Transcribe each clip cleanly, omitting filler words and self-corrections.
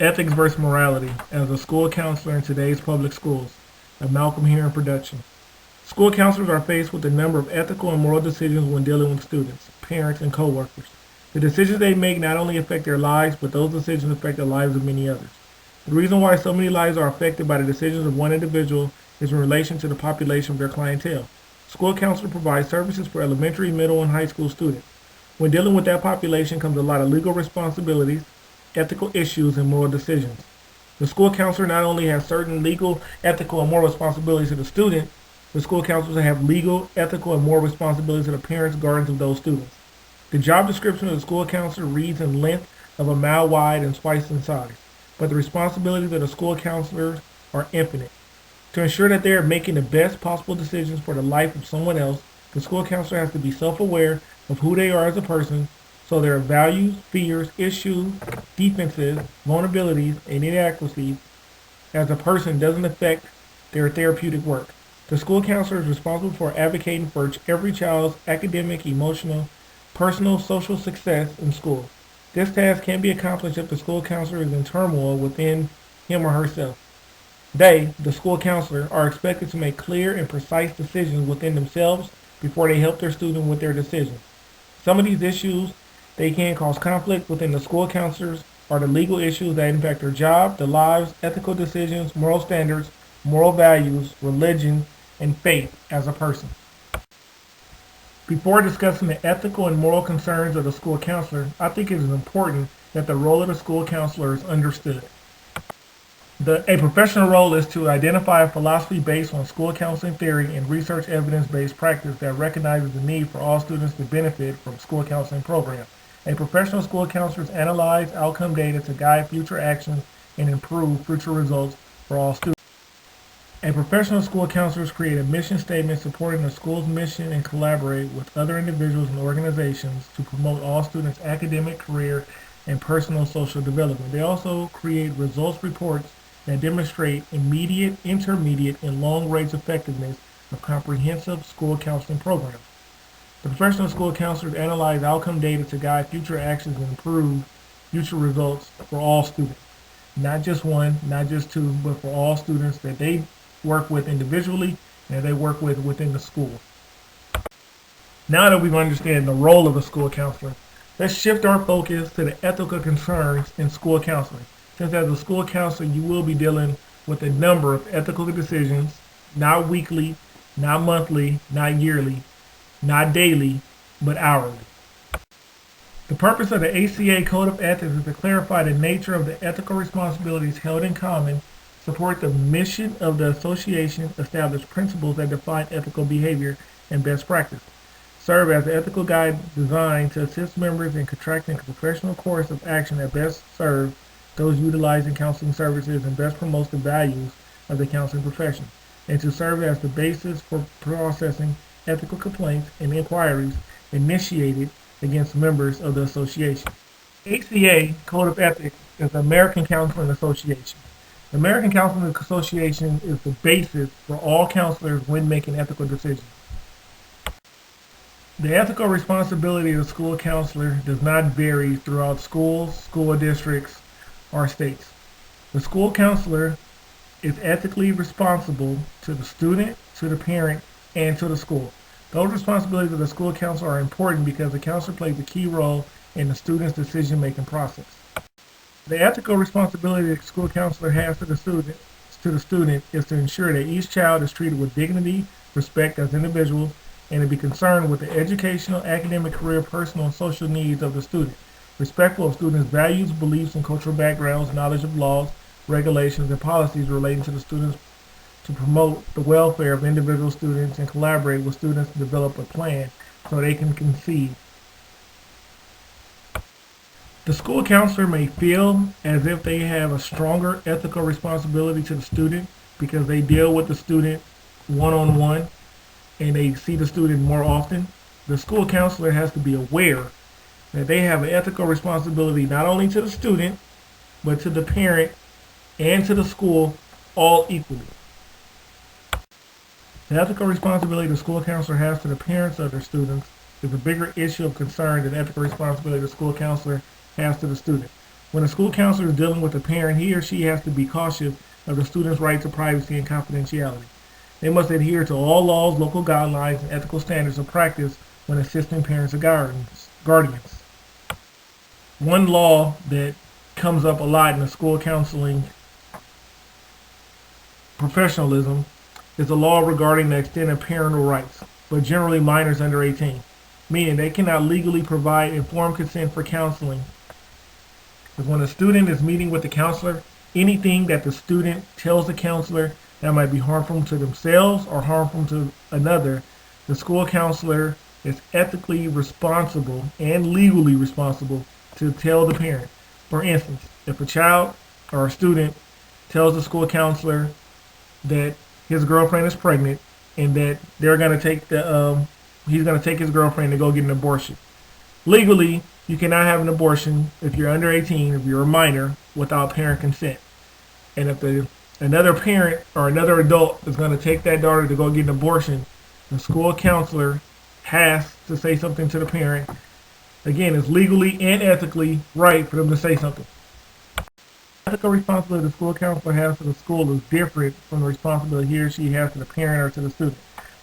Ethics versus Morality as a school counselor in today's public schools, a Malcolm Heron production. School counselors are faced with a number of ethical and moral decisions when dealing with students, parents, and coworkers. The decisions they make not only affect their lives, but those decisions affect the lives of many others. The reason why so many lives are affected by the decisions of one individual is in relation to the population of their clientele. School counselors provide services for elementary, middle, and high school students. When dealing with that population comes a lot of legal responsibilities, ethical issues, and moral decisions. The school counselor not only has certain legal, ethical, and moral responsibilities to the student, the school counselors have legal, ethical, and moral responsibilities to the parents, guardians of those students. The job description of the school counselor reads in length of a mile wide and twice in size, but the responsibilities of the school counselors are infinite. To ensure that they are making the best possible decisions for the life of someone else, the school counselor has to be self-aware of who they are as a person, so their values, fears, issues, defenses, vulnerabilities, and inadequacies as a person doesn't affect their therapeutic work. The school counselor is responsible for advocating for every child's academic, emotional, personal, social success in school. This task can be accomplished if the school counselor is in turmoil within him or herself. They, the school counselor, are expected to make clear and precise decisions within themselves before they help their student with their decisions. Some of these issues they can cause conflict within the school counselors are the legal issues that impact their job, their lives, ethical decisions, moral standards, moral values, religion, and faith as a person. Before discussing the ethical and moral concerns of the school counselor, I think it is important that the role of the school counselor is understood. A professional role is to identify a philosophy based on school counseling theory and research evidence-based practice that recognizes the need for all students to benefit from school counseling programs. A professional school counselor analyzes outcome data to guide future actions and improve future results for all students. A professional school counselors create a mission statement supporting the school's mission and collaborate with other individuals and organizations to promote all students' academic, career, and personal social development. They also create results reports that demonstrate immediate, intermediate, and long-range effectiveness of comprehensive school counseling programs. The professional school counselors analyze outcome data to guide future actions and improve future results for all students. Not just one, not just two, but for all students that they work with individually and that they work with within the school. Now that we've understood the role of a school counselor, let's shift our focus to the ethical concerns in school counseling. Since as a school counselor, you will be dealing with a number of ethical decisions, not weekly, not monthly, not yearly, not daily, but hourly. The purpose of the ACA Code of Ethics is to clarify the nature of the ethical responsibilities held in common, support the mission of the association, establish principles that define ethical behavior and best practice, serve as an ethical guide designed to assist members in contracting a professional course of action that best serves those utilizing counseling services and best promotes the values of the counseling profession, and to serve as the basis for processing ethical complaints and inquiries initiated against members of the association. ACA Code of Ethics is the American Counseling Association. The American Counseling Association is the basis for all counselors when making ethical decisions. The ethical responsibility of the school counselor does not vary throughout schools, school districts, or states. The school counselor is ethically responsible to the student, to the parent, and to the school. Those responsibilities of the school counselor are important because the counselor plays a key role in the student's decision-making process. The ethical responsibility the school counselor has to the student is to ensure that each child is treated with dignity, respect as individuals, and to be concerned with the educational, academic, career, personal, and social needs of the student, respectful of students' values, beliefs, and cultural backgrounds, knowledge of laws, regulations, and policies relating to the students, to promote the welfare of individual students and collaborate with students to develop a plan so they can conceive. The school counselor may feel as if they have a stronger ethical responsibility to the student because they deal with the student one-on-one and they see the student more often. The school counselor has to be aware that they have an ethical responsibility not only to the student, but to the parent and to the school all equally. The ethical responsibility the school counselor has to the parents of their students is a bigger issue of concern than ethical responsibility the school counselor has to the student. When a school counselor is dealing with a parent, he or she has to be cautious of the student's right to privacy and confidentiality. They must adhere to all laws, local guidelines, and ethical standards of practice when assisting parents or guardians. One law that comes up a lot in the school counseling professionalism is the law regarding the extent of parental rights, but generally minors under 18, meaning they cannot legally provide informed consent for counseling. Because when a student is meeting with the counselor, anything that the student tells the counselor that might be harmful to themselves or harmful to another, the school counselor is ethically responsible and legally responsible to tell the parent. For instance, if a child or a student tells the school counselor that his girlfriend is pregnant and that they're going to take he's going to take his girlfriend to go get an abortion. Legally, you cannot have an abortion if you're under 18, if you're a minor, without parent consent. And if another parent or another adult is going to take that daughter to go get an abortion, the school counselor has to say something to the parent. Again, it's legally and ethically right for them to say something. The ethical responsibility the school counselor has to the school is different from the responsibility he or she has to the parent or to the student.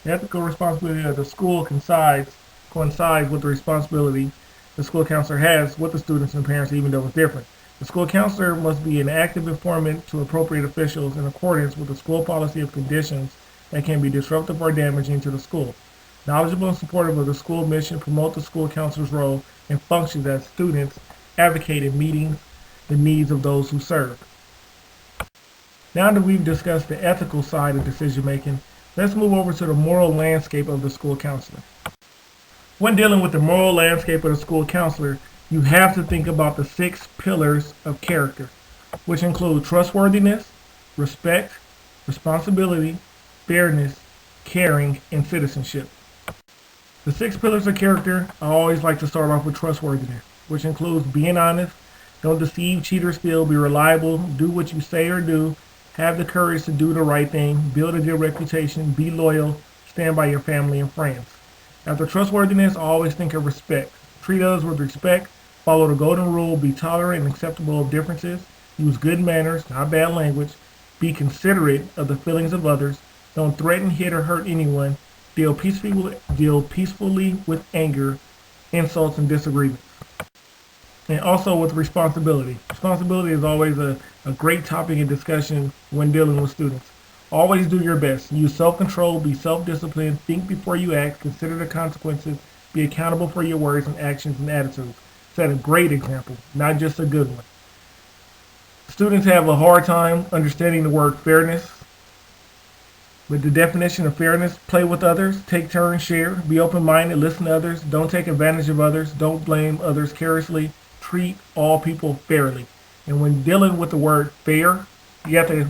The ethical responsibility of the school coincides with the responsibility the school counselor has with the students and parents, even though it's different. The school counselor must be an active informant to appropriate officials in accordance with the school policy of conditions that can be disruptive or damaging to the school. Knowledgeable and supportive of the school mission, promote the school counselor's role and functions as students advocate in meeting the needs of those who serve. Now that we've discussed the ethical side of decision making, let's move over to the moral landscape of the school counselor. When dealing with the moral landscape of the school counselor, you have to think about the 6 pillars of character, which include trustworthiness, respect, responsibility, fairness, caring, and citizenship. The 6 pillars of character, I always like to start off with trustworthiness, which includes being honest, don't deceive, cheat, or steal, be reliable, do what you say or do, have the courage to do the right thing, build a good reputation, be loyal, stand by your family and friends. After trustworthiness, always think of respect. Treat others with respect, follow the golden rule, be tolerant and acceptable of differences, use good manners, not bad language, be considerate of the feelings of others, don't threaten, hit, or hurt anyone, deal peacefully with anger, insults, and disagreements. And also with responsibility. Responsibility is always a great topic in discussion when dealing with students. Always do your best. Use self-control, be self-disciplined, think before you act, consider the consequences, be accountable for your words and actions and attitudes. Set a great example, not just a good one. Students have a hard time understanding the word fairness. With the definition of fairness, play with others, take turns, share, be open-minded, listen to others, don't take advantage of others, don't blame others carelessly, treat all people fairly. And when dealing with the word fair, you have to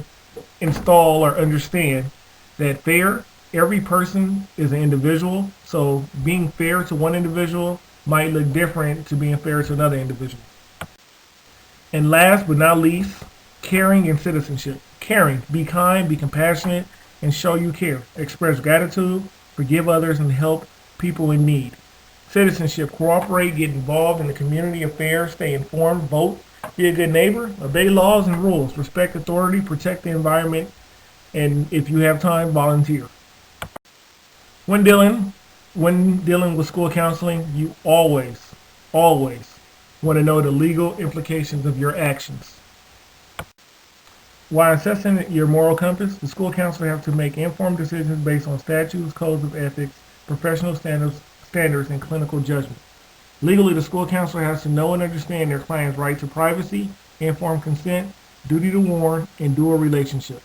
install or understand that fair, every person is an individual, so being fair to one individual might look different to being fair to another individual. And last but not least, caring and citizenship. Caring, be kind, be compassionate, and show you care. Express gratitude, forgive others, and help people in need. Citizenship, cooperate, get involved in the community affairs, stay informed, vote, be a good neighbor, obey laws and rules, respect authority, protect the environment, and if you have time, volunteer. When dealing with school counseling, you always want to know the legal implications of your actions. While assessing your moral compass, the school counselor has to make informed decisions based on statutes, codes of ethics, professional standards, and clinical judgment. Legally, the school counselor has to know and understand their client's right to privacy, informed consent, duty to warn, and dual relationships.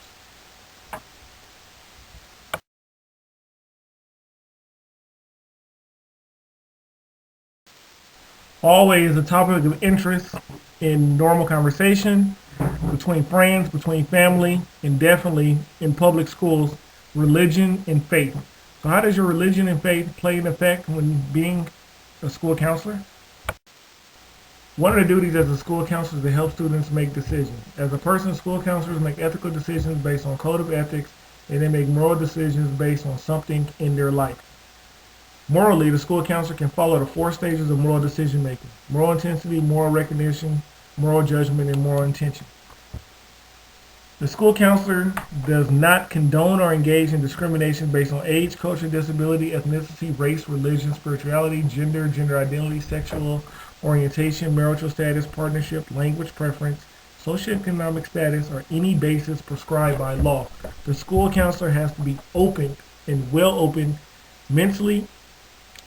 Always a topic of interest in normal conversation, between friends, between family, and definitely in public schools, religion and faith. So how does your religion and faith play an effect when being a school counselor? One of the duties as a school counselor is to help students make decisions. As a person, school counselors make ethical decisions based on code of ethics, and they make moral decisions based on something in their life. Morally, the school counselor can follow the 4 stages of moral decision making: moral intensity, moral recognition, moral judgment, and moral intention. The school counselor does not condone or engage in discrimination based on age, culture, disability, ethnicity, race, religion, spirituality, gender, gender identity, sexual orientation, marital status, partnership, language preference, socioeconomic status, or any basis prescribed by law. The school counselor has to be open and well open mentally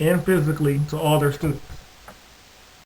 and physically to all their students.